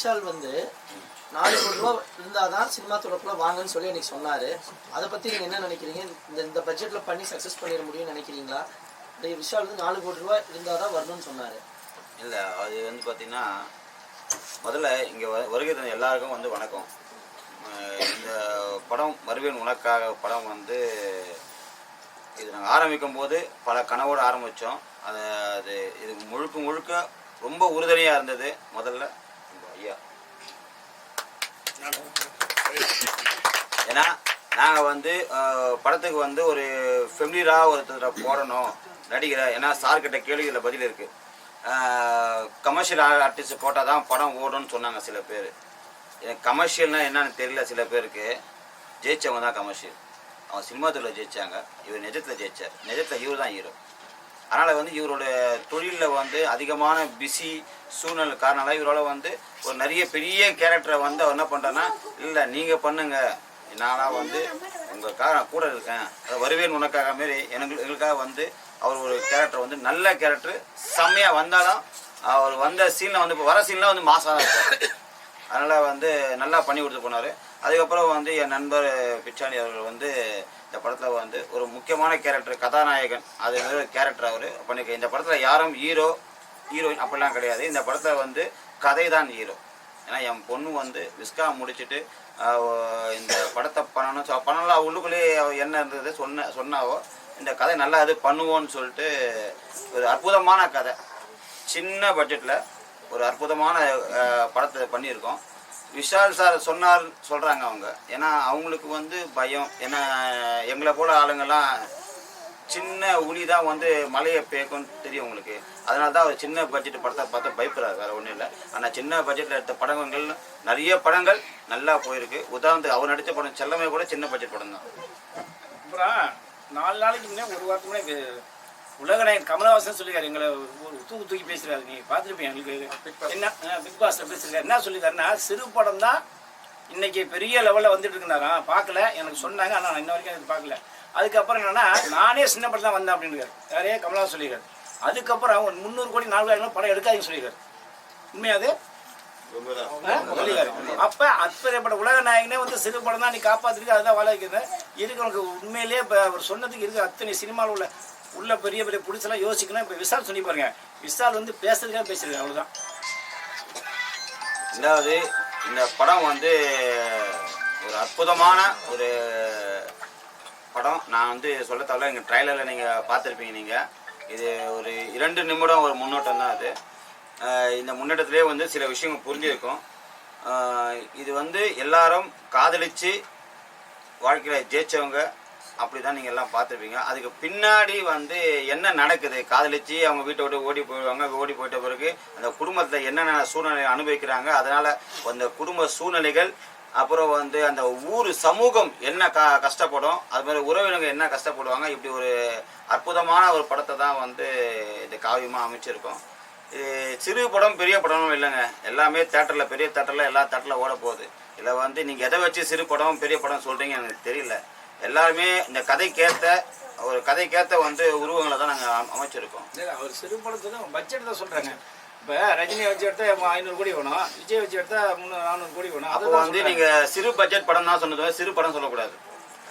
விஷால் வந்து 4 கோடி ரூபா இருந்தாதான் சினிமா துறைக்குள்ள வாங்கன்னு சொல்லி எனக்கு சொன்னாரு. அதை பத்தி நீங்க என்ன நினைக்கிறீங்க? இந்த பட்ஜெட்ல பண்ணி சக்சஸ் பண்ணிட முடியும்னு நினைக்கிறீங்களா? விஷால் வந்து 4 கோடி ரூபா இருந்தாதான் வரணும்னு சொன்னாரு. இல்லை, அது வந்து பார்த்தீங்கன்னா முதல்ல இங்கே வருகை தந்த எல்லாருக்கும் வந்து வணக்கம். இந்த படம் வருவேன் உனக்காக படம் வந்து இது நாங்கள் ஆரம்பிக்கும் போது பல கனவோடு ஆரம்பித்தோம். அது இது முழுக்க ரொம்ப உறுதுணையாக இருந்தது. முதல்ல ஐயா, ஏன்னா நாங்கள் வந்து படத்துக்கு வந்து ஒரு ஃபெமிலியராக ஒருத்தரை போடணும் நடிகரை. ஏன்னா சார்கிட்ட கேள்விகளில் பதில் இருக்குது. கமர்ஷியல் ஆர்டிஸ்ட் போட்டால் தான் படம் ஓடும்னு சொன்னாங்க சில பேர். எனக்கு கமர்ஷியல்னால் என்னன்னு தெரியல. சில பேருக்கு ஜெயிச்சவங்க தான் கமர்ஷியல். அவன் சினிமா துறையில் ஜெயித்தாங்க, இவர் நிஜத்தில் ஜெயித்தார். நிஜத்தில் இவர் தான் ஹீரோ. அதனால் வந்து இவரோட தொழிலில் வந்து அதிகமான பிஸி சூழ்நிலை காரணம் இவரால் வந்து ஒரு நிறைய பெரிய கேரக்டரை வந்து அவர் என்ன பண்ணுறேன்னா, இல்லை நீங்கள் பண்ணுங்கள், நானாக வந்து உங்களுக்காக நான் கூட இருக்கேன், வருவேன் உனக்காக மாரி எங்களுக்காக வந்து அவர் ஒரு கேரக்டர் வந்து நல்ல கேரக்டர் செம்மையாக வந்தாலும் அவர் வந்த சீனில் வந்து இப்போ வர சீனில் வந்து மாசாக தான் இருக்கார். அதனால் வந்து நல்லா பண்ணி கொடுத்து போனார். அதுக்கப்புறம் வந்து என் நண்பர் பிச்சாண்டி அவர்கள் வந்து இந்த படத்தில் வந்து ஒரு முக்கியமான கேரக்டர், கதாநாயகன் அது கேரக்டர் அவர் பண்ணியிருக்க. இந்த படத்தில் யாரும் ஹீரோயின் அப்படிலாம் கிடையாது. இந்த படத்தில் வந்து கதை தான் ஹீரோ. ஏன்னா என் பொண்ணு வந்து விஸ்கா முடிச்சுட்டு இந்த படத்தை பண்ணலாம் உள்ளுக்குள்ளேயே என்ன இருந்தது சொன்னாவோ இந்த கதை நல்லா இது பண்ணுவோன்னு சொல்லிட்டு ஒரு அற்புதமான கதை, சின்ன பட்ஜெட்டில் ஒரு அற்புதமான படத்தை பண்ணியிருக்கோம். விஷால் சார் சொல்கிறாங்க அவங்க. ஏன்னா அவங்களுக்கு வந்து பயம். ஏன்னா எங்களை போல ஆளுங்கள்லாம் சின்ன உளி தான் வந்து மலையை பேக்கும்னு தெரியும் உங்களுக்கு. அதனால தான் அவர் சின்ன பட்ஜெட் படத்தை பார்த்து பயப்படுறாரு, வேறு ஒன்றும் இல்லை. ஆனால் சின்ன பட்ஜெட்டில் எடுத்த படங்கள் நிறைய படங்கள் நல்லா போயிருக்கு. உதாரணத்துக்கு அவர் நடித்த படம் செல்லமே கூட சின்ன பட்ஜெட் படம் தான். அப்புறம் 4 நாளைக்கு முன்னே, ஒரு வாரத்துக்கு முன்னே உலகநாயகன் கமலஹாசன் சொல்லியிருக்காரு. எங்களை ஒரு தூக்கி பேசுகிறாரு. நீங்கள் பார்த்துருப்பீங்க. எங்களுக்கு என்ன பிக் பாஸில் பேசுகிறாரு. என்ன சொல்லியிருக்காருன்னா, சிறு படம் தான் இன்னைக்கு பெரிய லெவலில் வந்துட்டு இருக்குனாராம். பார்க்கல, எனக்கு சொன்னாங்க, ஆனால் நான் இன்ன வரைக்கும் எனக்கு பார்க்கல. அதுக்கப்புறம் என்னன்னா, நானே சின்ன படம் தான் வந்தேன் அப்படின்னு யாரே கமலஹாசன் சொல்லியிருக்காரு. அதுக்கப்புறம் ஒரு 300 கோடி 400 படம் எடுக்காதுன்னு சொல்லியிருக்காரு. உண்மையாது சொல்லியிருக்காரு. அப்போ அப்பேற்பட்ட உலக நாயகனே வந்து சிறு படம் தான் நீ காப்பாற்றிருக்கு, அதுதான் வாழ வைக்கிறது இருக்கிறவனுக்கு. உண்மையிலேயே இப்போ அவர் சொன்னதுக்கு இருக்குது அத்தனை சினிமாவில் உள்ள பெரிய பெரிய பிடிச்சலாம் யோசிக்கணும். இப்போ விஷால் சொல்லி பாருங்க, விஷால் வந்து பேசுறதுக்காக பேசுறது அவ்வளோதான். ரெண்டாவது இந்த படம் வந்து ஒரு அற்புதமான ஒரு படம். நான் வந்து சொல்ல தவிர எங்கள் ட்ரைலரில் நீங்கள் பார்த்துருப்பீங்க. நீங்கள் இது ஒரு 2 நிமிடம் ஒரு முன்னோட்டம் தான். அது இந்த முன்னோட்டத்திலே வந்து சில விஷயங்கள் புரிஞ்சிருக்கும். இது வந்து எல்லாரும் காதலித்து வாழ்க்கையில் ஜெயிச்சவங்க அப்படி தான் நீங்கள் எல்லாம் பார்த்துருப்பீங்க. அதுக்கு பின்னாடி வந்து என்ன நடக்குது, காதலிச்சு அவங்க வீட்டை விட்டு ஓடி போயிடுவாங்க. ஓடி போயிட்ட பிறகு அந்த குடும்பத்தில் என்னென்ன சூழ்நிலை அனுபவிக்கிறாங்க, அதனால் அந்த குடும்ப சூழ்நிலைகள், அப்புறம் வந்து அந்த ஊர் சமூகம் என்ன கஷ்டப்படும், அது மாதிரி உறவினர்கள் என்ன கஷ்டப்படுவாங்க. இப்படி ஒரு அற்புதமான ஒரு படத்தை தான் வந்து இந்த காவியமாக அமைச்சிருக்கோம். இது சிறு படம் பெரிய படமும் இல்லைங்க. எல்லாமே தேட்டரில், பெரிய தேட்டரில், எல்லா தேட்டரில் ஓட போகுது. இதில் வந்து நீங்கள் எதை வச்சு சிறு படம் பெரிய படம் சொல்கிறீங்க எனக்கு தெரியல. எல்லாருமே இந்த கதைக்கேற்ற வந்து உருவங்களை தான் நாங்கள் அமைச்சிருக்கோம். அவர் சிறு படத்தை தான் பட்ஜெட் தான் சொல்கிறாங்க. இப்போ ரஜினி வச்சு எடுத்தா 500 கோடி வேணும், விஜய் வச்சு எடுத்தா 300-400 கோடி வேணும். அப்போ வந்து நீங்கள் சிறு பட்ஜெட் படம் தான் சொன்னது, சிறு படம் சொல்லக்கூடாது.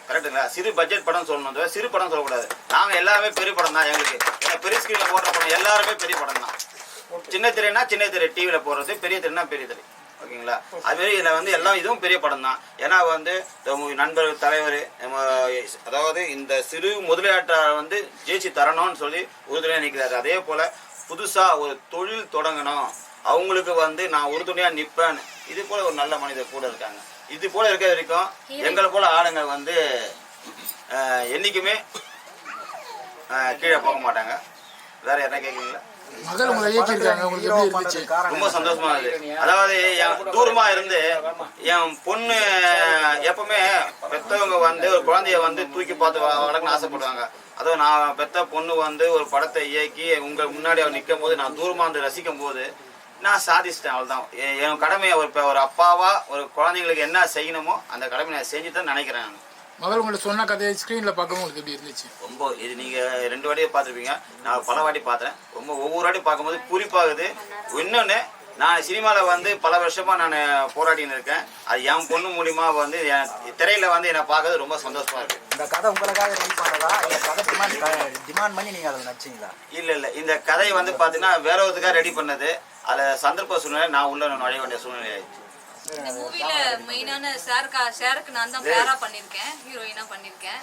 கரெக்டுங்களா? சிறு பட்ஜெட் படம் சொல்லணும், சிறு படம் சொல்லக்கூடாது. நாங்கள் எல்லாருமே பெரிய படம் தான். எங்களுக்கு பெரிய ஸ்கிரீனில் போடுற படம் எல்லாருமே பெரிய படம் தான். சின்ன திரைனா சின்ன திரை டிவியில் போடுறது, பெரிய திரைனா பெரிய திரை. ஓகேங்களா? அதுமாரி இதில் வந்து எல்லாம் இதுவும் பெரிய படம் தான். ஏன்னா வந்து நண்பர் தலைவர், அதாவது இந்த சிறு முதலீட்டாளர் வந்து ஜெயிச்சு தரணும்னு சொல்லி உறுதுணையாக நிற்கிறாரு. அதே போல் புதுசாக ஒரு தொழில் தொடங்கணும், அவங்களுக்கு வந்து நான் உறுதுணையாக நிற்பேன். இது போல் ஒரு நல்ல மனிதர் கூட இருக்காங்க. இது போல் இருக்க வரைக்கும் எங்களை போல் ஆளுங்க வந்து என்றைக்குமே கீழே போக மாட்டாங்க. வேற என்ன கேட்குறீங்களா? ரொம்ப சந்தோஷமா இருக்கு. அதாவது தூரமா இருந்து என் பொண்ணு எப்பவுமே பெத்தவங்க வந்து ஒரு குழந்தைய வந்து தூக்கி பார்த்து வளர்க்கணும்னு ஆசைப்படுவாங்க. அதுவும் நான் பெத்த பொண்ணு வந்து ஒரு படத்தை இயக்கி உங்க முன்னாடி அவர் நிற்கும் போது நான் தூரமா வந்து ரசிக்கும் போது நான் சாதிச்சிட்டேன். அவ்வளவுதான் என் கடமையை. ஒரு அப்பாவா ஒரு குழந்தைங்களுக்கு என்ன செய்யணுமோ அந்த கடமை நான் செஞ்சுதான் நினைக்கிறேன். நான் முதல்ல உங்களுக்கு சொன்ன கதையை ஸ்க்ரீனில் பார்க்கவும் உங்களுக்கு எப்படி இருந்துச்சு? ரொம்ப இது நீங்கள் 2 வாட்டியே பார்த்துருப்பீங்க, நான் பல வாட்டி பார்த்தேன். ரொம்ப ஒவ்வொரு வாட்டி பார்க்கும்போது குறிப்பாகுது. இன்னொன்று நான் சினிமாவில் வந்து பல வருஷமாக நான் போராடின்னு இருக்கேன். அது என் பொண்ணு மூலிமா வந்து என் திரையில் வந்து என்னை பார்க்கறது ரொம்ப சந்தோஷமாக இருக்குது. இந்த கதை உங்களுக்காக ரெடி பண்ணுறதா இந்த கதை டிமாண்ட் பண்ணி நீங்கள் அதில் நடிச்சிங்களா? இல்லை இந்த கதை வந்து பார்த்தீங்கன்னா வேற ஒருத்துக்காக ரெடி பண்ணது. அதில் சந்தர்ப்ப சூழ்நிலை நான் உள்ள நுழைய வேண்டிய சூழ்நிலை ஆயிடுச்சு. இந்த மூவில மெயினான சாருக்கு நான் தான் பேரா பண்ணியிருக்கேன், ஹீரோயினா பண்ணியிருக்கேன்.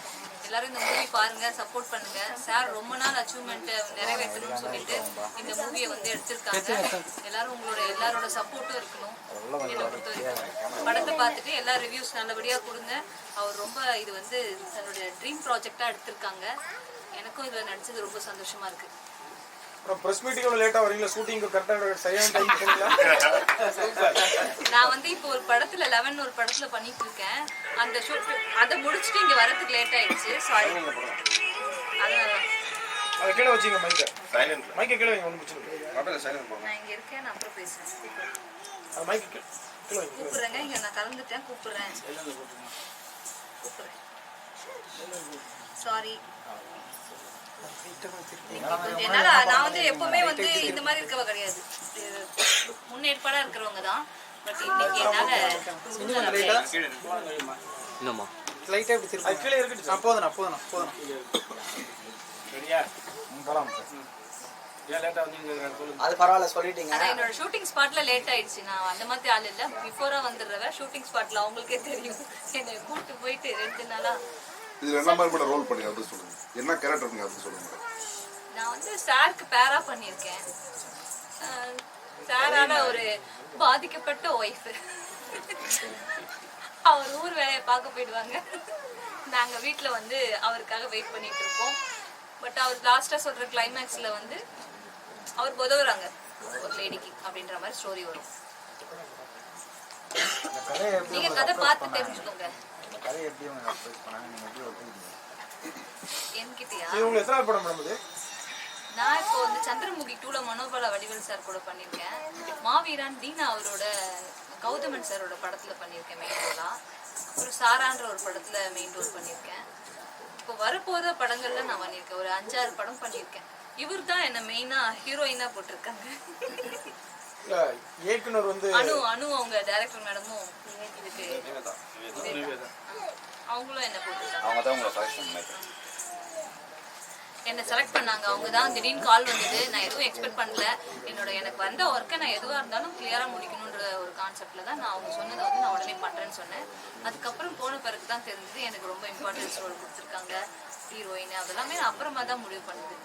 எல்லாரும் இந்த மூவி பாருங்க, சப்போர்ட் பண்ணுங்க. சார் ரொம்ப நாள் அச்சீவ்மெண்ட் நிறைவேற்றணும்னு சொல்லிட்டு இந்த மூவியை வந்து எடுத்திருக்காங்க. எல்லாரும் எல்லாரோட சப்போர்ட்டும் இருக்கணும். என்னை பொறுத்த வரைக்கும் படத்தை பார்த்துட்டு எல்லா ரிவ்யூஸ் நல்லபடியா கொடுங்க. அவர் ரொம்ப இது வந்து தன்னுடைய ட்ரீம் ப்ராஜெக்டா எடுத்திருக்காங்க. எனக்கும் இதுல நடிச்சது ரொம்ப சந்தோஷமா இருக்கு. பிரஸ் மீட்டிங் லேட்டா வரீங்களா? ஷூட்டிங் கரெக்டா சரியான டைம் போறீங்களா? நான் வந்து இப்போ ஒரு படத்துல 11 ஒரு படத்துல பண்ணிட்டு இருக்கேன். அந்த ஷூட் அதை முடிச்சுட்டு இங்க வரதுக்கு லேட் ஆயிடுச்சு. சாரி. அதனால அத கீழ வச்சீங்க மைக்க. சைலன்ட். மைக்க கீழ வைங்க, ஒண்ணும் பிரச்சனை இல்ல. அப்படியே சைலன்ட் போடுங்க. நான் இங்க இருக்கேன், நான் அப்புறம் பேசுறேன். அந்த மைக்க கீழ வைங்க. கூப்பிடுறேங்க, இங்க நான் கலந்துட்டேன், கூப்பிடுறேன். சாரி. என்னால நான் வந்து எப்பவுமே வந்து இந்த மாதிரி இருக்கவ கிடையாது, முன்னேற்பாடா இருக்கிறவங்க தான். பட் இன்னைக்கு என்னால இன்னுமா லைட்டா இப்படி திருப்பி கீழ இருக்கு. போதும். சரியா? போலாம். ஏன் லேட்டா வந்தீங்க சொல்லுங்க. அது பரவாயில்ல சொல்லிட்டீங்க. அதான் என்னோட ஷூட்டிங் ஸ்பாட்ல லேட் ஆயிடுச்சு. நான் அந்த மாதிரி ஆள் இல்ல, பிஃபோரா வந்துடுறவ. ஷூட்டிங் ஸ்பாட்ல அவங்களுக்கே தெரியும். என்னை கூப்பிட்டு போயிட்டு 2 நாளா. இதுல என்ன மாதிரி ரோல் பண்ணி அது சொல்லுங்க. என்ன கேரக்டர் நீங்க அது சொல்லுங்க. நான் வந்து சாருக்கு பேரா பண்ணியிருக்கேன். சாரால ஒரு பாதிக்கப்பட்ட ஒய்ஃப். அவர் ஊர் வேலையை பார்க்க போயிடுவாங்க. நாங்க வீட்டுல வந்து அவருக்காக வெயிட் பண்ணிட்டு இருப்போம். பட் அவர் லாஸ்டா சொல்ற கிளைமேக்ஸ்ல வந்து அவர் உதவுறாங்க ஒரு லேடிக்கு அப்படின்ற மாதிரி ஸ்டோரி வரும். நீங்க கதை பார்த்து தெரிஞ்சுக்கோங்க. கதை எப்படி அவங்க அப்ரோச் பண்ணாங்க, நீங்க எப்படி ஒத்துக்கிட்டீங்க? என்கிட்டயா? இது உங்களுக்கு எத்தனை படம் பண்ணுது? நான் இப்போ வந்து சந்திரமுகி 2ல மனோபல வடிவேல் சார் கூட பண்ணியிருக்கேன். மாவீரன் தீனா அவரோட கௌதமன் சாரோட படத்துல பண்ணியிருக்கேன் மெயின் ரோலா. அப்புறம் சாரான்ற ஒரு படத்துல மெயின் ரோல் பண்ணியிருக்கேன். இப்போ வரப்போற படங்கள்ல நான் பண்ணியிருக்கேன். ஒரு 5-6 படம் பண்ணியிருக்கேன். இவர் தான் என்ன மெயினா ஹீரோயினா போட்டிருக்காங்க. இயக்குனர் வந்து அனு அவங்க டைரக்டர் மேடமும் இதுக்கு அவங்களும் என்ன போட்டிருக்காங்க. அவங்க தான் உங்களை செலக்ஷன் பண்ணிருக்காங்க. என்னை செலக்ட் பண்ணாங்க. அவங்க தான் திடீர்னு கால் வந்தது. நான் எதுவும் எக்ஸ்பெக்ட் பண்ணல. எனக்கு வந்த ஒர்க்கை நான் எதுவாக இருந்தாலும் கிளியராக முடிக்கணுன்ற ஒரு கான்செப்டில் தான் நான் அவங்க சொன்னதை வந்து நான் உடனே பண்ணுறேன்னு சொன்னேன். அதுக்கப்புறம் போன பிறகு தான் தெரிஞ்சது எனக்கு ரொம்ப இம்பார்ட்டன்ஸ் ரோல் கொடுத்துருக்காங்க, ஹீரோயின். அதெல்லாமே நான் அப்புறமா தான் முடிவு பண்ணுது.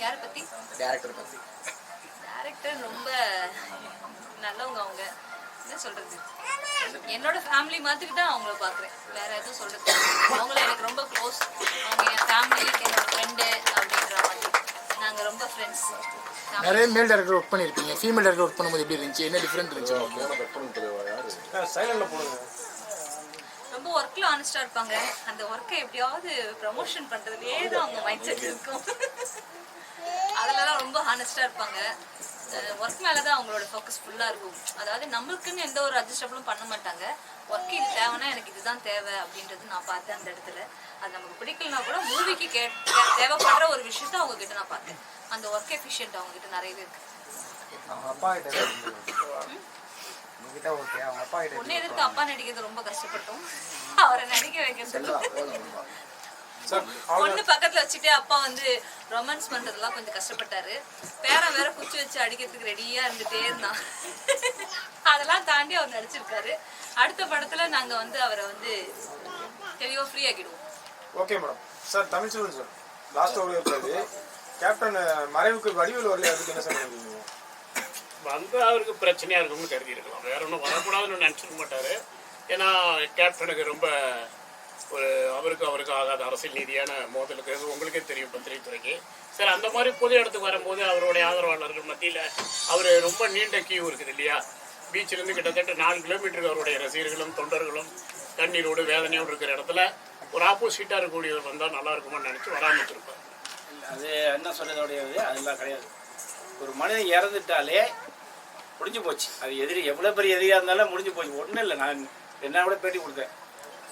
யாரை பற்றி? டேரக்டர் ரொம்ப நல்லவங்க. அவங்க என்ன சொல்றது, என்னோட ஃபேமிலி மாதிரி தான் அவங்கள பார்க்குறேன். வேற எதுவும் சொல்றது, அவங்கள எனக்கு ரொம்ப க்ளோஸ். அவங்க என் ஃபேமிலி, என்னோட ஃப்ரெண்டு அப்படின்ற மாதிரி. நாங்கள் ரொம்ப ஃப்ரெண்ட்ஸ். நிறைய மேல் டேரக்டர் ஒர்க் பண்ணியிருக்கீங்க. ஃபீமேல் டேரக்டர் ஒர்க் பண்ணும்போது எப்படி இருந்துச்சு? என்ன டிஃப்ரெண்ட் இருந்துச்சு? சைலண்ட்ல போடுங்க. ரொம்ப ஒர்க்கில் ஆனஸ்டாக இருப்பாங்க. அந்த ஒர்க்கை எப்படியாவது ப்ரமோஷன் பண்ணுறதுலேயே தான் அவங்க மைண்ட் செட் இருக்கும். அதிலலாம் ரொம்ப ஹானஸ்டாக இருப்பாங்க. ஒர்க் மேலே தான் அவங்களோட ஃபோக்கஸ் ஃபுல்லாக இருக்கும். அதாவது நம்மளுக்குன்னு எந்த ஒரு அட்ஜஸ்டபிளும் பண்ண மாட்டாங்க. ஒர்க் இது தேவைன்னா எனக்கு இதுதான் தேவை அப்படின்றது நான் பார்த்தேன் அந்த இடத்துல. அது நமக்கு பிடிக்கலனா கூட மூவிக்கு தேவைப்படுற ஒரு விஷயத்த அவங்க கிட்ட நான் பார்த்தேன். அந்த ஒர்க் எஃபிஷியன்ட் அவங்க கிட்ட நிறையவே இருக்கு. அவங்க அப்பா கிட்ட உங்ககிட்ட ஓகே, அவங்க அப்பா கிட்ட ஒன்னே எதிர்த்து அப்பா நடிக்கிறது ரொம்ப கஷ்டப்பட்டோம். அவரை நடிக்க வைக்கிறது. பொண்ணு பக்கத்துல வச்சுட்டு அப்பா வந்து ரொமான்ஸ் பண்றதுலாம் கொஞ்சம் கஷ்டப்பட்டாரு. பேரன் வேற குச்சி வச்சு அடிக்கிறதுக்கு ரெடியா இருந்துட்டே இருந்தான். அதெல்லாம் தாண்டி அவர் நடிச்சிருக்காரு. அடுத்த படத்துல நாங்க வந்து அவரை வந்து தெளிவா ஃப்ரீ ஆக்கிடுவோம். Okay madam. Sir Tamilselvan sir last ஒரு இருக்காது. கேப்டன் மறைவுக்கு வடிவில் வரல, அதுக்கு என்ன சார் பண்ணுவீங்க? வந்து அவருக்கு பிரச்சனையாக இருக்கும்னு கருதி இருக்கலாம். வேற ஒன்றும் வரக்கூடாதுன்னு நினச்சிக்க மாட்டார். ஏன்னா கேப்டனுக்கு ரொம்ப ஒரு அவருக்கு ஆகாத அரசியல் நீதியான மோதல் இருக்கிறது உங்களுக்கே தெரியும் பத்திரிகை துறைக்கு. சரி, அந்த மாதிரி பொது இடத்துக்கு வரும்போது அவருடைய ஆதரவாளர்கள் மத்தியில் அவர் ரொம்ப நீண்ட கியூ இருக்குது இல்லையா? பீச்சிலேருந்து கிட்டத்தட்ட 4 கிலோமீட்டருக்கு அவருடைய ரசிகர்களும் தொண்டர்களும் தண்ணீரோடு வேதனையோடு இருக்கிற இடத்துல ஒரு ஆப்போசிட்டாக இருக்கக்கூடியவர் வந்தால் நல்லா இருக்குமான்னு நினச்சி வராமல் இருப்பார். அது என்ன சொல்றதோடைய அதெல்லாம் கிடையாது. ஒரு மனிதன் இறந்துட்டாலே முடிஞ்சு போச்சு. அது எதிரி எவ்வளோ பெரிய எதிரியாக இருந்தாலும் முடிஞ்சு போச்சு. ஒன்றும் இல்லை, நான் என்ன கூட பேட்டி கொடுத்தேன்.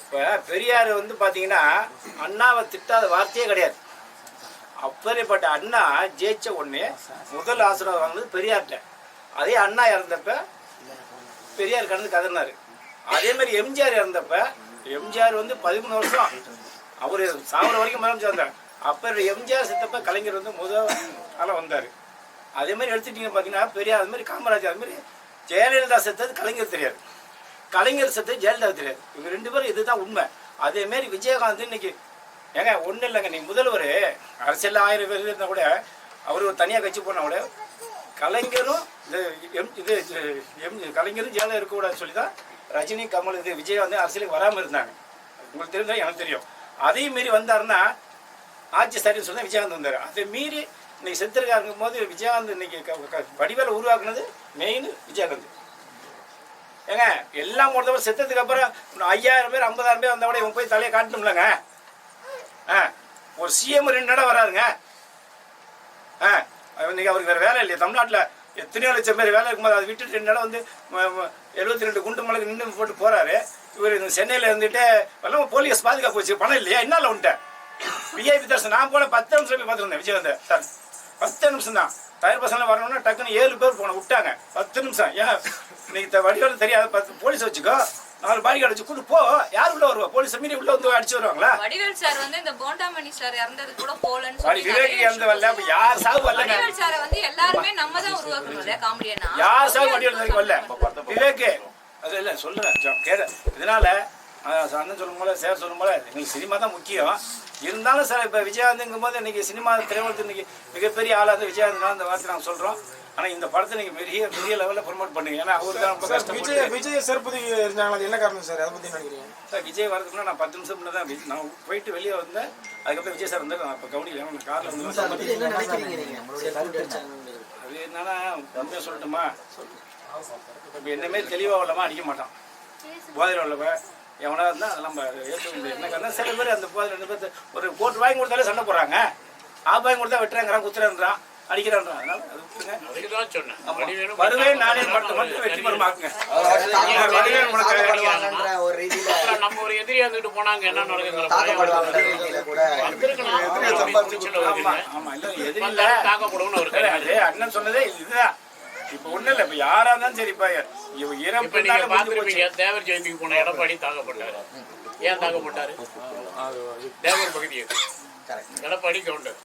இப்போ பெரியார் வந்து பார்த்தீங்கன்னா அண்ணாவை திட்டாத வார்த்தையே கிடையாது. அப்பேற்பட்ட அண்ணா ஜெயிச்ச உடனே முதல் ஆசீர்வாதம் வாங்கினது பெரியார்கிட்ட. அதே அண்ணா இறந்தப்ப பெரியார் கடந்து கதறினாரு. அதே மாதிரி எம்ஜிஆர் இறந்தப்ப எம்ஜிஆர் வந்து 13 வருஷம் அவர் சாவர வரைக்கும் மரம் சேர்ந்தார். அப்போ எம்ஜிஆர் செத்தப்ப கலைஞர் வந்து முதல் ஆளாக வந்தார். அதே மாதிரி எடுத்துட்டீங்க பார்த்தீங்கன்னா பெரியார், அது மாதிரி காமராஜர், அது மாதிரி ஜெயலலிதா செத்தது கலைஞர் தெரியாது, கலைஞர் செத்தது ஜெயலலிதா தெரியாது. இவங்க 2 பேரும் இதுதான் உண்மை. அதேமாரி விஜயகாந்த் இன்னைக்கு ஏங்க ஒன்றும் இல்லைங்க, நீ முதல்வர் அரசியல் 1000 பேர் இருந்தால் கூட அவர் ஒரு தனியாக கட்சி போனால் கூட கலைஞரும் கலைஞரும் ஜெயலலிதா இருக்கக்கூடாதுன்னு சொல்லி தான் ரஜினி, கமல், விஜயகாந்த் அரசியலுக்கு வராமல் இருந்தாங்க. உங்களுக்கு தெரிஞ்சா எனக்கு தெரியும். அதையும் மீறி வந்தாருன்னா ஆட்சி சரின்னு சொல்லி விஜயகாந்த் வந்தார். அதை மீறி இன்னைக்கு செத்துருக்கா இருக்கும் போது விஜயகாந்த் இன்னைக்கு வடிவேல உருவாக்குனது மெயின் விஜயகாந்த். ஏங்க எல்லாம் ஒருத்தவர் செத்ததுக்கு அப்புறம் 5000 பேர் 50,000 பேர் வந்தா கூட இவன் போய் தலையை காட்டணும்லங்க. ஒரு சிஎம் 2 இடம் வராதுங்க. இன்னைக்கு அவருக்கு வேற வேலை இல்லையா? தமிழ்நாட்டில் எத்தனையோ லட்சம் பேர் வேலை இருக்கும்போது அதை விட்டுட்டு 2 இடம் வந்து 72 குண்டு மலைக்கு நின்று போட்டு போறாரு. இவர் சென்னையில் இருந்துட்டு எல்லாம் போலீஸ் பாதுகாப்பு வச்சு பணம் இல்லையா? என்னால உண்டேன் விஐபி தர்ஷன் நான் போன 10 நிமிஷம் போய் பார்த்துருந்தேன் விஜயகாந்த் சார். 10 நிமிஷம் தான். தயார் பசங்க வரணும்னா டக்குன்னு 7 பேர் போன விட்டாங்க. 10 நிமிஷம். ஏன் இன்னைக்கு வடிவேல் தெரியாது, 10 போலீஸ் வச்சுக்கோ, 4 பாடி அடிச்சு கூட்டு போ. யார் உள்ள வருவா? போலீஸ் மீறி உள்ள வந்து அடிச்சு வருவாங்களா? வடிவேல் சார் வந்து இந்த போண்டாமணி சார் இறந்தது கூட போலன்னு சொல்லி விவேக் இறந்து வரல. அப்ப யார் சாவு வரல? வடிவேல் சார் வந்து எல்லாருமே நம்ம தான் உருவாக்கணும்ல காமெடியனா. யார் சாவு வடிவேல் வரல? விவேக் அது இல்லை சொல்றேன் கேட. இதனால அண்ணன் சொல்லும் போல சேர் சொல்லும் போல எங்களுக்கு சினிமா தான் முக்கியம். இருந்தாலும் சார் இப்போ விஜயகாந்துங்கும் போது இன்னைக்கு சினிமா திரையுலகத்து இன்னைக்கு மிகப்பெரிய ஆளாக இருந்து விஜயகாந்த் அந்த வார்த்தை நாங்கள் சொல்கிறோம். ஆனால் இந்த படத்தை நீங்கள் பெரிய லெவலில் ப்ரொமோட் பண்ணுங்க. ஏன்னா அவரு தான் ரொம்ப கஷ்டம். விஜய் செருப்பதி இருந்தாங்களா? அது என்ன காரணம் சார்? அதை பற்றி நினைக்கிறீங்க சார்? விஜய் வரதுக்குன்னா நான் 10 நிமிஷம் முன்னே தான் நான் போயிட்டு வெளியே வந்தேன். அதுக்கப்புறம் விஜய் சார் வந்து நான் இப்போ கவனிக்கல, நான் காரில் வந்து அது என்னன்னா உண்மையாக சொல்லட்டுமா, இப்போ என்னமே தெளிவாக உள்ளமா அடிக்க மாட்டான். போதையில் உள்ளவ எவனா இருந்தால் அதெல்லாம் ஏற்றுக்க முடியாது. என்ன காரணம், சில பேர் அந்த போதை 2 பேர் ஒரு கோட் வாங்கி கொடுத்தாலே சண்டை போடுறாங்க. வாங்கி கொடுத்தா வெட்டுறாங்கிறான், குத்துறான்றான், அடிக்கிறான்றான். அதனால அது விட்டுருங்க. வருவேன் நானே மட்டும் வெற்றி மரமாக்குங்க. நம்ம ஒரு எதிரியா இருந்துட்டு போனாங்க என்ன நடக்குங்கிற அண்ணன் சொன்னதே இதுதான். இப்ப ஒண்ணு இல்ல, இப்ப யாரா இருந்தாலும் சரி. இப்ப இறப்பு நீங்க பாத்துருப்பீங்க, தேவர் ஜெயந்திக்கு போன எடப்பாடி தாக்கப்பட்டாரு. ஏன் தாக்கப்பட்டாரு? தேவர் பகுதியை எடப்பாடி கவுண்டர்